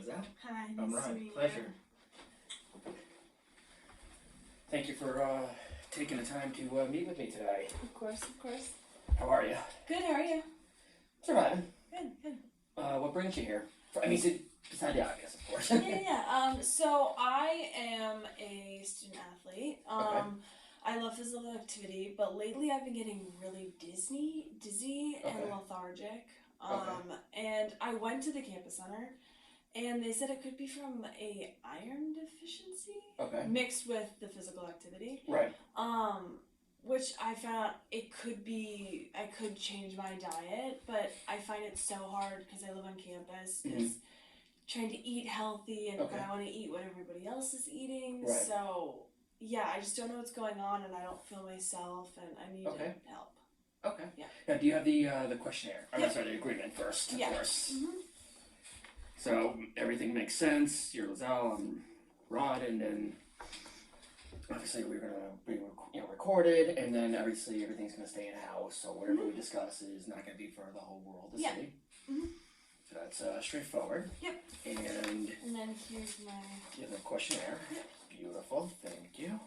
Lizelle. Hi, All nice to right, meet pleasure. Thank you for taking the time to meet with me today. you. Of course, of course. How are you? Good, how are you? Surviving. Good. What brings you here? Beside the obvious, of course. Yeah. So I am a student athlete. Okay. I love physical activity, but lately I've been getting really dizzy and Okay. lethargic. Okay. And I went to the campus center, and they said it could be from a iron deficiency Okay. mixed with the physical activity. Right. Which I found it could be, I could change my diet, but I find it so hard because I live on campus, is trying to eat healthy, and but I want to eat what everybody else is eating. Right. So yeah, I just don't know what's going on, and I don't feel myself, and I need help. Okay. Yeah. Now, do you have the questionnaire? I'm sorry, the agreement first, of course. Mm-hmm. So everything makes sense. You're Lizelle, I'm Rod, and then obviously we're gonna be recorded, and then obviously everything's gonna stay in house. So whatever we discuss is not gonna be for the whole world to see. Mm-hmm. So that's straightforward. Yep. And then here's my. you have the questionnaire. Yep. Beautiful. Thank you.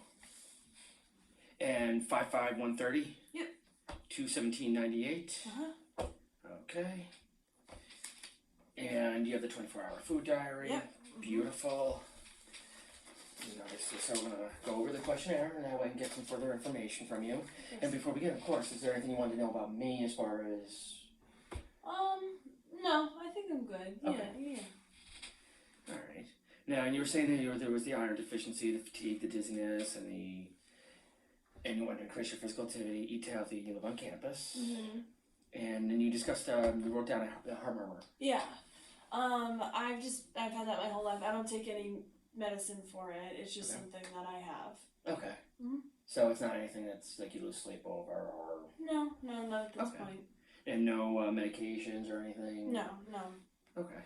And 55130. Yep. 21798. Okay. And you have the 24-hour food diary. Yep. Beautiful. And obviously, so I'm gonna go over the questionnaire, and that way I can get some further information from you. And before we get, of course, is there anything you want to know about me as far as? No, I think I'm good. Okay. Yeah. All right. Now, and you were saying that there was the iron deficiency, the fatigue, the dizziness, and you want to increase your physical activity, eat healthy, you live on campus. Mm-hmm. And then you discussed, you wrote down a heart murmur. Yeah. I've had that my whole life. I don't take any medicine for it. It's just something that I have. Okay. Mm-hmm. So it's not anything that's like you lose sleep over or? No, not at this point. And no medications or anything? No. Okay.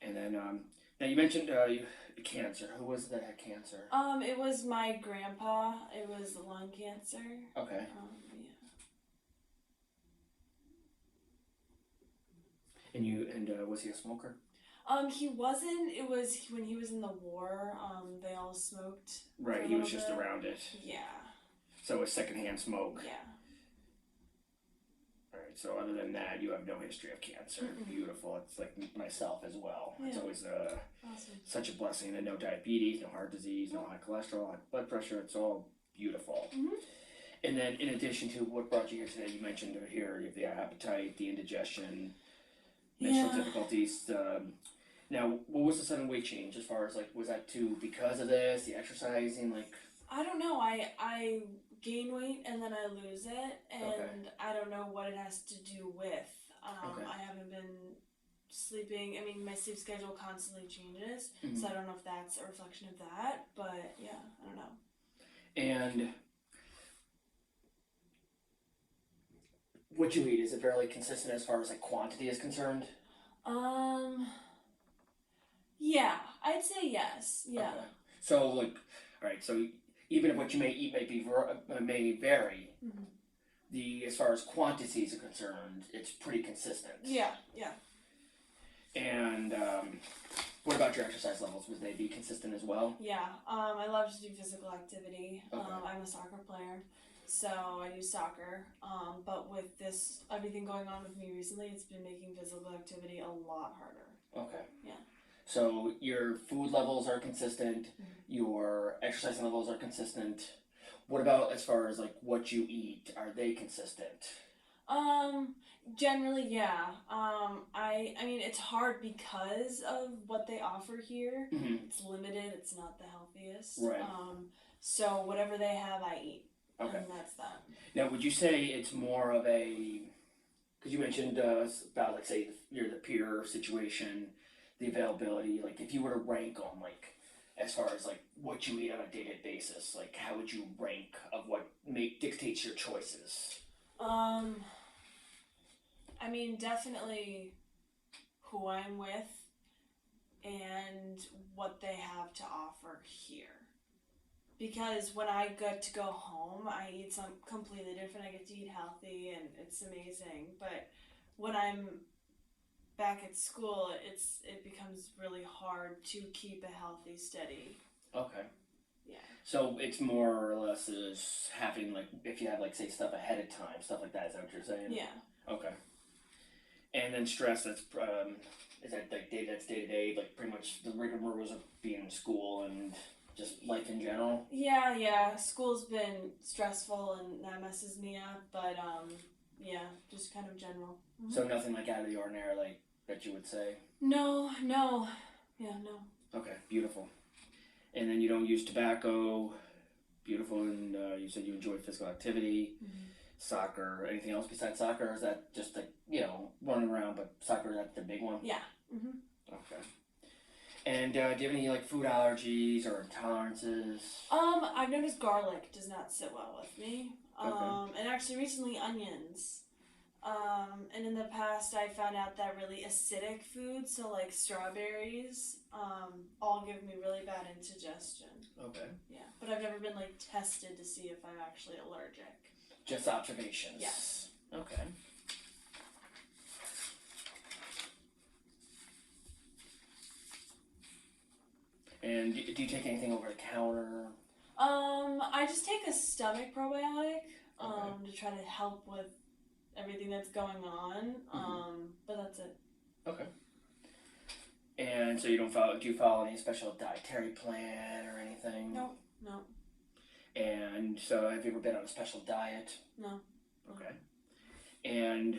And then, now you mentioned cancer. Who was it that had cancer? It was my grandpa. It was lung cancer. Okay. Yeah. And was he a smoker? He wasn't. It was when he was in the war. They all smoked. Right. He was just around it. Yeah. So it was secondhand smoke. Yeah. All right. So other than that, you have no history of cancer. Mm-mm. Beautiful. It's like myself as well. Yeah. It's always awesome. Such a blessing. And no diabetes, no heart disease, no high cholesterol, high blood pressure. It's all beautiful. Mm-hmm. And then, in addition to what brought you here today, you mentioned here you have the appetite, the indigestion, menstrual difficulties. Now, what was the sudden weight change as far as was that because of this, the exercising, I don't know. I gain weight and then I lose it, and I don't know what it has to do with. I haven't been sleeping. I mean, my sleep schedule constantly changes, so I don't know if that's a reflection of that. But yeah, I don't know. And what you eat, is it fairly consistent as far as quantity is concerned? Yeah, I'd say yes. Yeah. Okay. So alright, so even if what you may eat may vary, as far as quantities are concerned, it's pretty consistent. Yeah. And what about your exercise levels? Would they be consistent as well? Yeah, I love to do physical activity. Okay. I'm a soccer player. So I do soccer, but with everything going on with me recently, it's been making physical activity a lot harder. Okay. Yeah. So your food levels are consistent, your exercise levels are consistent. What about as far as what you eat? Are they consistent? Generally, yeah. I mean, it's hard because of what they offer here. Mm-hmm. It's limited. It's not the healthiest. Right. So whatever they have, I eat. Okay. And that's that. Now, would you say it's more of a, because you mentioned about, say, the peer situation, the availability, if you were to rank on, as far as, what you eat on a day-to-day basis, how would you rank of what dictates your choices? I mean, definitely who I'm with and what they have to offer here. Because when I get to go home, I eat something completely different. I get to eat healthy, and it's amazing. But when I'm back at school, it becomes really hard to keep a healthy, steady. Okay. Yeah. So it's more or less is having like if you have like say stuff ahead of time, stuff like that. Is that what you're saying? Yeah. Okay. And then stress. That's is that like that's day to day, like pretty much the rigmaroles of being in school and just life in general. Yeah. School's been stressful and that messes me up, but yeah, just kind of general. Mm-hmm. So nothing like out of the ordinary, like that you would say. No. Yeah, no. Okay, beautiful. And then you don't use tobacco. Beautiful. And you said you enjoy physical activity. Mm-hmm. Soccer. Anything else besides soccer? Or is that just like running around? But soccer, that's the big one. Yeah. Mm-hmm. Okay. And do you have any like food allergies or intolerances? I've noticed garlic does not sit well with me. Okay. And actually recently onions. And in the past I found out that really acidic foods, so like strawberries, all give me really bad indigestion. Okay. Yeah, but I've never been like tested to see if I'm actually allergic. Just observations. Yes. Okay. And do you take anything over the counter? I just take a stomach probiotic, Okay. to try to help with everything that's going on. Mm-hmm. But that's it. Okay. And so do you follow any special dietary plan or anything? No. And so have you ever been on a special diet? No. Okay. And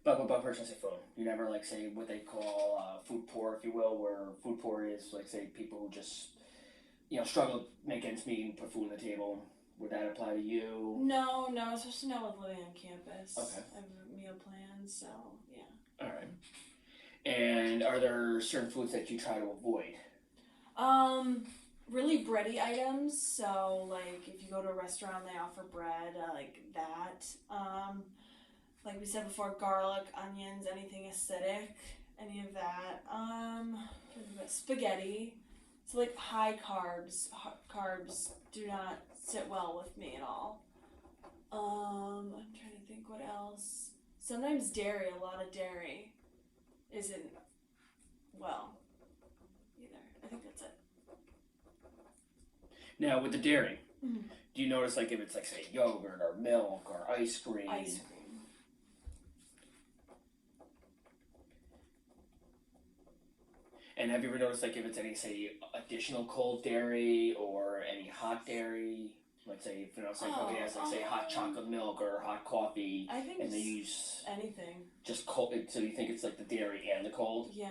but person say food. You never like say what they call food poor, if you will, where food poor is like say people who just struggle to make ends meet and put food on the table. Would that apply to you? No, especially not with living on campus. Okay. I have meal plans, so yeah. All right. And are there certain foods that you try to avoid? Really bready items. So like if you go to a restaurant, they offer bread, like that. Like we said before, garlic, onions, anything acidic, any of that. Spaghetti. So like high carbs. Carbs do not sit well with me at all. I'm trying to think what else. Sometimes dairy, a lot of dairy, isn't well either. I think that's it. Now with the dairy, Mm-hmm. do you notice like if it's like say yogurt or milk or ice cream? Ice cream. And have you ever noticed like if it's any say additional cold dairy or any hot dairy? Like say if say somebody has like say hot chocolate milk or hot coffee, I think and they use anything. just cold. So you think it's like the dairy and the cold? Yeah.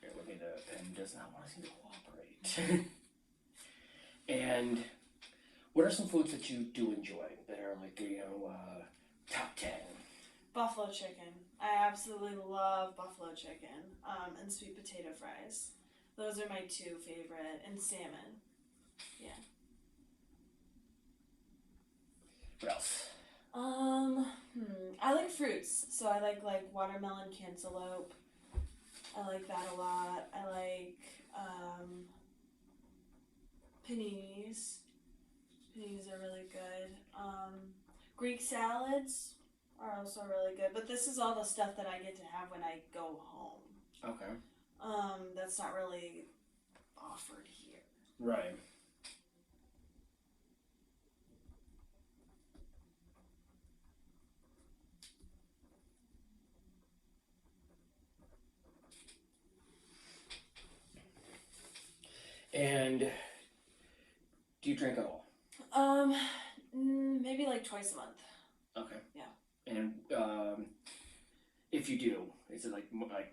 Here, look at the pen does not want to cooperate. And what are some foods that you do enjoy that are like top 10? Buffalo chicken. I absolutely love buffalo chicken. And sweet potato fries. Those are my two favorite. And salmon. Yeah. What else? I like fruits. So I like watermelon, cantaloupe. I like that a lot. I like paninis. Paninis are really good. Greek salads are also really good. But this is all the stuff that I get to have when I go home. Okay. That's not really offered here. Right. And do you drink at all? Maybe like twice a month. Okay. Yeah. And if you do, is it like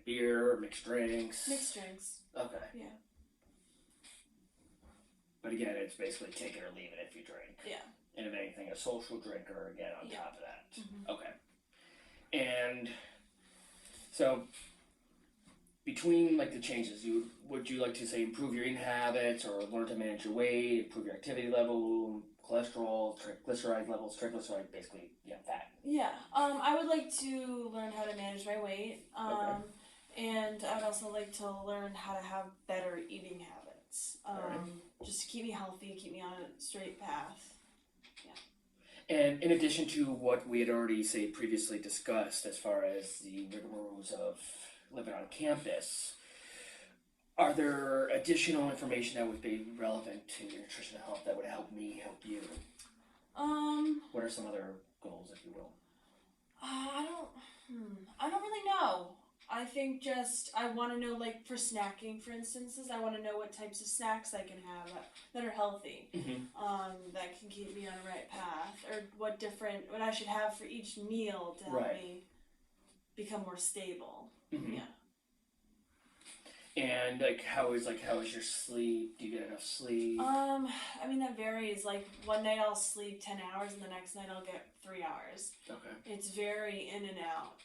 beer or mixed drinks? Mixed drinks. Okay. Yeah. But again, it's basically take it or leave it if you drink. Yeah. And if anything, a social drinker again on top of that. Mm-hmm. Okay. And so between like the changes, would you like to say improve your eating habits or learn to manage your weight, improve your activity level, cholesterol, triglyceride levels, triglyceride basically fat? Yeah. I would like to learn how to manage my weight. Okay. And I'd also like to learn how to have better eating habits. Right. Just to keep me healthy, keep me on a straight path. And in addition to what we had already, say, previously discussed as far as the rigmaroles of living on campus, are there additional information that would be relevant to your nutrition and health that would help me help you? What are some other goals, if you will? I don't really know. I think I want to know, like, for snacking, for instances, I want to know what types of snacks I can have that are healthy, that can keep me on the right path, or what I should have for each meal to help me become more stable. Mm-hmm. Yeah. And how is your sleep? Do you get enough sleep? I mean, that varies. Like, one night I'll sleep 10 hours and the next night I'll get 3 hours. Okay. It's very in and out.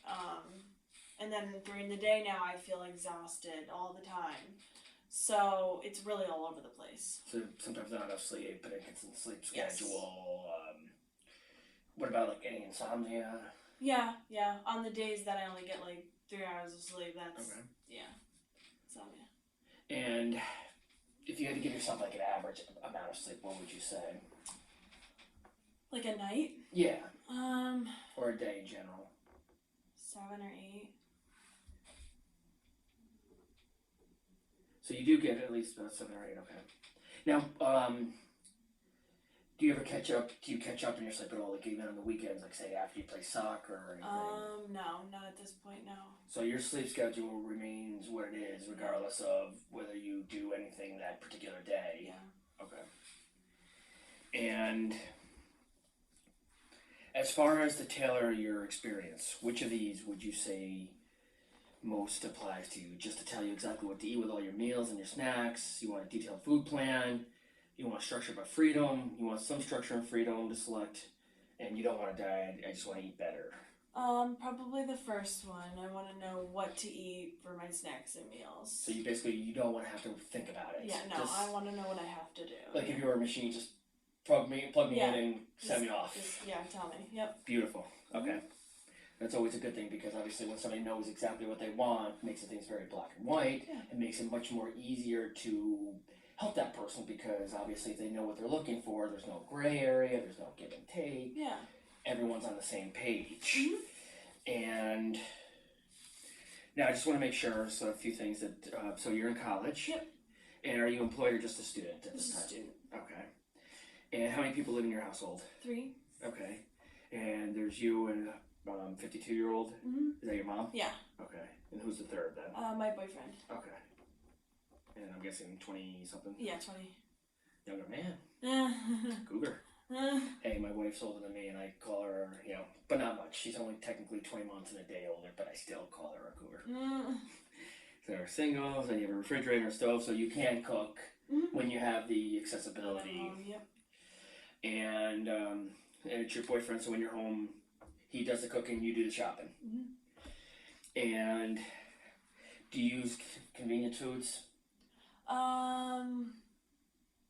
And then during the day now I feel exhausted all the time. So it's really all over the place. So sometimes not enough sleep, but inconsistent sleep schedule. Yes. What about like any insomnia? Yeah. On the days that I only get like 3 hours of sleep, that's insomnia. And if you had to give yourself like an average amount of sleep, what would you say? Like a night? Yeah. Or a day in general. 7 or 8. So you do get at least about 7 or 8, okay. Now, do you ever catch up? Do you catch up in your sleep at all, like even on the weekends, like say after you play soccer or anything? No, not at this point, no. So your sleep schedule remains what it is, regardless of whether you do anything that particular day? Yeah. Okay. And as far as to tailor your experience, which of these would you say most applies to you? Just to tell you exactly what to eat with all your meals and your snacks? You want a detailed food plan? You want structure but freedom? You want some structure and freedom to select? And you don't want to diet, I just want to eat better? Probably the first one. I want to know what to eat for my snacks and meals. So you don't want to have to think about it. Yeah, no, I want to know what I have to do. Like if you were a machine, just plug me in and send me off. Tell me. Yep. Beautiful. Okay. That's always a good thing because obviously when somebody knows exactly what they want, it makes things very black and white. Yeah. It makes it much more easier to help that person because obviously if they know what they're looking for, there's no gray area, there's no give and take. Yeah. Everyone's on the same page. And now I just want to make sure, so a few things that, so you're in college. Yep. And are you employed or just a student at this time? Just a student. Okay. And how many people live in your household? 3. Okay. And there's you and 52-year-old? Is that your mom? Yeah. Okay. And who's the third then? My boyfriend. Okay. And I'm guessing 20-something? Yeah, 20. Younger man. Cougar. Hey, my wife's older than me and I call her, but not much. She's only technically 20 months and a day older, but I still call her a cougar. So they're singles and you have a refrigerator and a stove, so you can cook when you have the accessibility. Yep. And it's your boyfriend, so when you're home, he does the cooking, you do the shopping. And do you use convenient foods?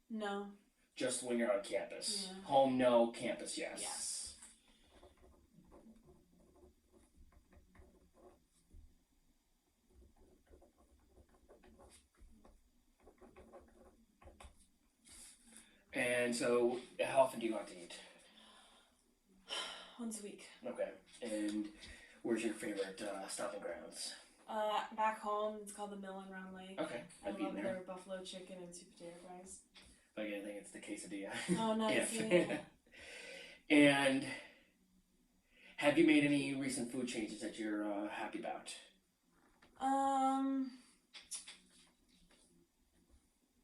No. Just when you're on campus. Yeah. Home, no. Campus, yes. Yes. And so, how often do you go out to eat? Once a week. Okay. And where's your favorite stopping grounds? Back home, it's called the Mill in Round Lake. Okay. I love their buffalo chicken and sweet potato fries. Like I think it's the quesadilla. Oh, nice. Yes. Yeah. And have you made any recent food changes that you're happy about?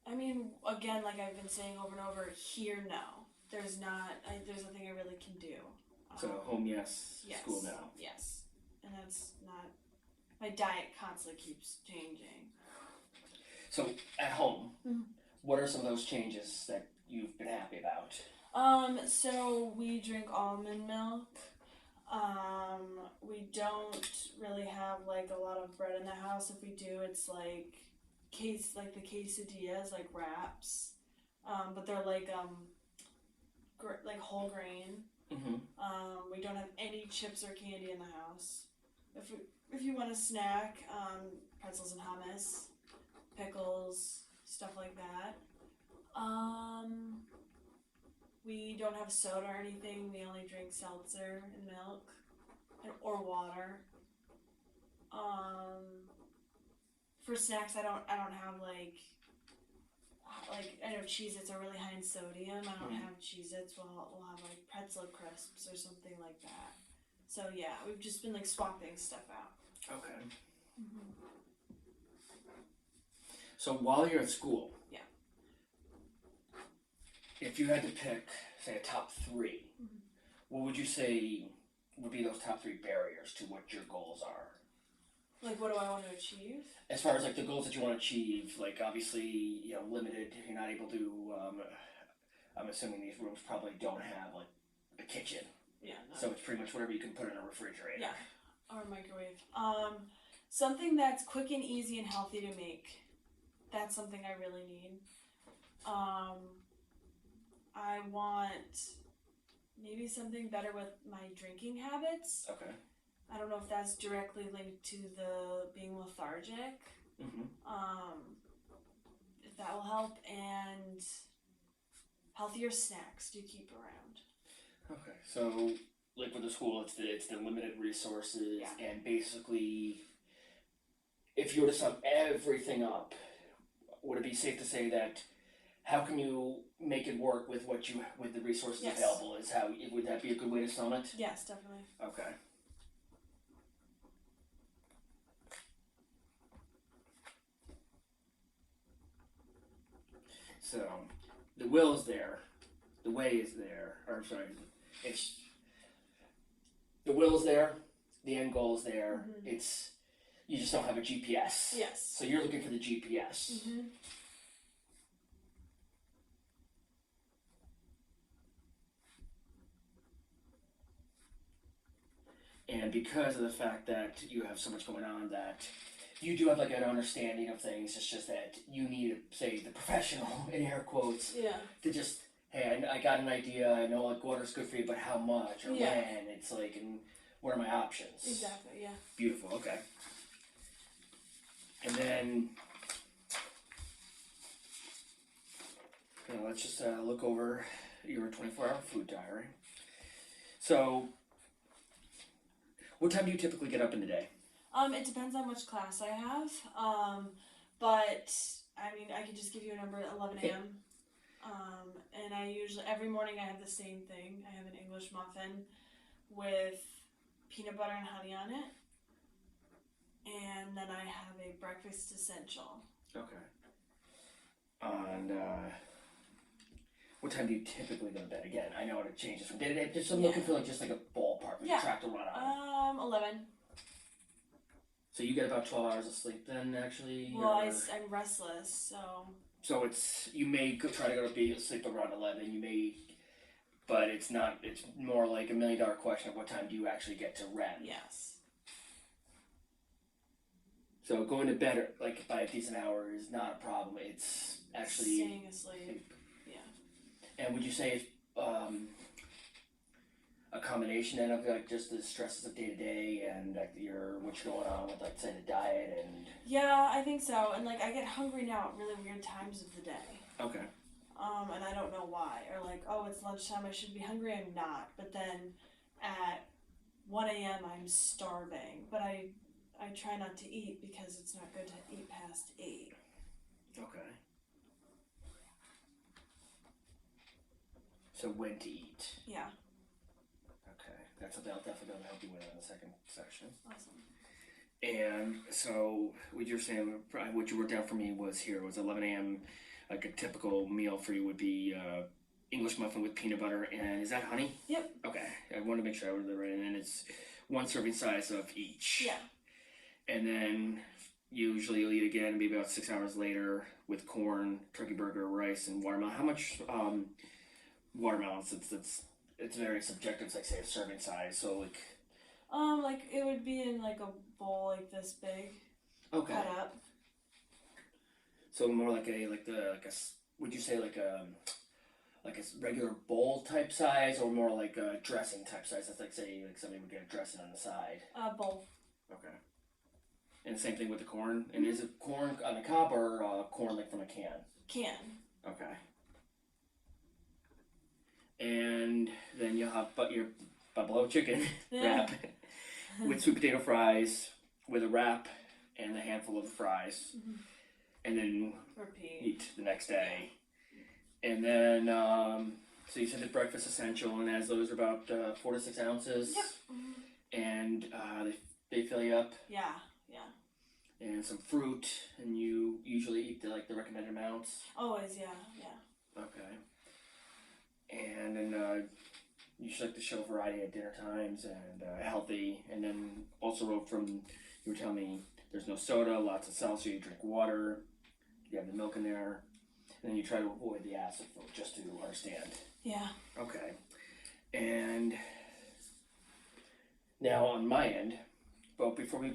I mean, again, like I've been saying over and over, here, no. There's nothing I really can do. So home, yes. School, no. Yes. And that's not, my diet constantly keeps changing. So at home, what are some of those changes that you've been happy about? So we drink almond milk. We don't really have like a lot of bread in the house. If we do, it's like the quesadillas, like wraps. But they're like whole grain. We don't have any chips or candy in the house. If you want a snack, pretzels and hummus, pickles, stuff like that. don't have soda or anything. We only drink seltzer and milk, or water. For snacks, I don't have like I know Cheez-Its are really high in sodium. I don't have Cheez-Its. We'll have like pretzel crisps or something like that. So yeah, we've just been like swapping stuff out. Okay. So while you're at school, if you had to pick, say, a top 3, what would you say would be those top 3 barriers to what your goals are? Like, what do I want to achieve? As far as like the goals that you want to achieve, like obviously, limited. You're not able to. I'm assuming these rooms probably don't have like a kitchen. Yeah. No. So it's pretty much whatever you can put in a refrigerator. Yeah, or a microwave. Something that's quick and easy and healthy to make. That's something I really need. I want maybe something better with my drinking habits. Okay. I don't know if that's directly linked to the being lethargic. If that will help, and healthier snacks to keep around. Okay, so like with the school, it's the limited resources, and basically, if you were to sum everything up, would it be safe to say that how can you make it work with with the resources available? Would that be a good way to sum it? Yes, definitely. Okay. So, the will is there, the way is there, the will is there, the end goal is there, you just don't have a GPS. Yes. So you're looking for the GPS. And because of the fact that you have so much going on, that you do have like an understanding of things, it's just that you need, say, the professional, in air quotes, to just, hey, I got an idea, I know like water's good for you, but how much, or when, it's like, and what are my options? Exactly, yeah. Beautiful, okay. And then, let's just look over your 24-hour food diary. So, what time do you typically get up in the day? It depends on which class I have. But I mean, I could just give you a number at 11 a.m. And I usually, every morning I have the same thing. I have an English muffin with peanut butter and honey on it. And then I have a breakfast essential. Okay. And what time do you typically go to bed? Again, I know it changes from day to day. Just I'm looking for like just like a ballpark, like a track to run on. 11. So you get about 12 hours of sleep then, actually? Well, I'm restless, so... So you may try to go to sleep around 11, but it's more like $1 million question of what time do you actually get to REM? Yes. So going to bed like by a decent hour is not a problem, it's actually... Staying asleep, yeah. And would you say a combination then of like just the stresses of day to day and like what's going on with like say the diet and... Yeah, I think so. And like I get hungry now at really weird times of the day. Okay. And I don't know why. Or like, oh, it's lunchtime, I should be hungry, I'm not. But then at 1 a.m. I'm starving. But I try not to eat because it's not good to eat past 8. Okay. So when to eat? Yeah. Okay, that's something I'll definitely help you with in the second section. Awesome. And so what you're saying, what you wrote down for me was 11 a.m. Like a typical meal for you would be English muffin with peanut butter, and is that honey? Yep. Okay, I wanted to make sure I wrote it right, and then it's 1 serving size of each. Yeah. And then usually you'll eat again maybe about 6 hours later with corn, turkey burger, rice, and watermelon. How much watermelon, since it's very subjective, it's like say a serving size, so like it would be in like a bowl like this big. Okay. Cut up. So more like would you say like a regular bowl type size, or more like a dressing type size? That's like say like somebody would get a dressing on the side. Bowl. Okay. And same thing with the corn. And is it corn on the cob or corn like from a can? Can. Okay. And but your buffalo chicken Yeah. wrap with sweet potato fries, with a wrap and a handful of fries, and then Repeat. eat the next day. And then, so you said the breakfast essential, and as those are about 4 to 6 ounces. Yep. And they fill you up. Yeah. And some fruit, and you usually eat the recommended amounts. Always, yeah. Okay. And then you should like to show variety at dinner times and healthy. And then also from you were telling me there's no soda, lots of seltzer. You drink water. You have the milk in there, and then you try to avoid the acid food just to understand. Yeah. Okay. And now on my end. But before we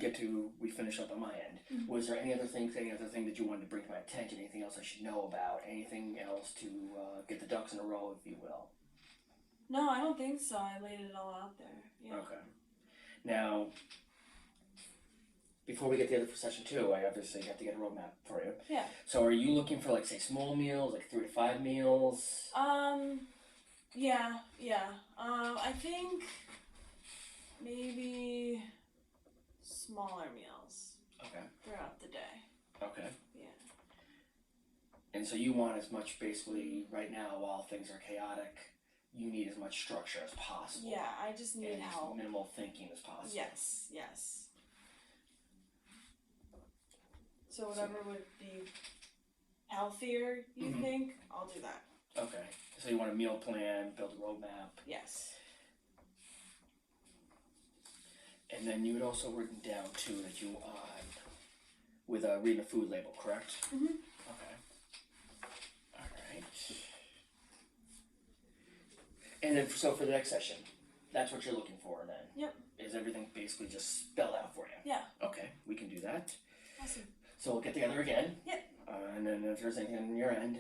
finish up on my end, was there any other thing that you wanted to bring to my attention? Anything else I should know about? Anything else to get the ducks in a row, if you will? No, I don't think so. I laid it all out there. Yeah. Okay. Now, before we get together for session 2, I obviously have to get a roadmap for you. Yeah. So are you looking for, say, small meals, 3 to 5 meals? Yeah. I think maybe smaller meals. Okay. Throughout the day. Okay. Yeah. And so you want as much, basically, right now, while things are chaotic, you need as much structure as possible. Yeah, I just need and help. As minimal thinking as possible. Yes. So whatever would be healthier, you think, I'll do that. Okay. So you want a meal plan, build a roadmap. Yes. And then you had also written down too that you with reading a food label, correct? Okay. All right. And then so for the next session, that's what you're looking for then. Yep. Is everything basically just spelled out for you? Yeah. Okay, we can do that. Awesome. So we'll get together again. Yep. And then if there's anything on your end,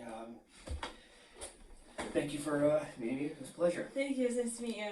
thank you for meeting me. It was a pleasure. Thank you. It was nice to meet you.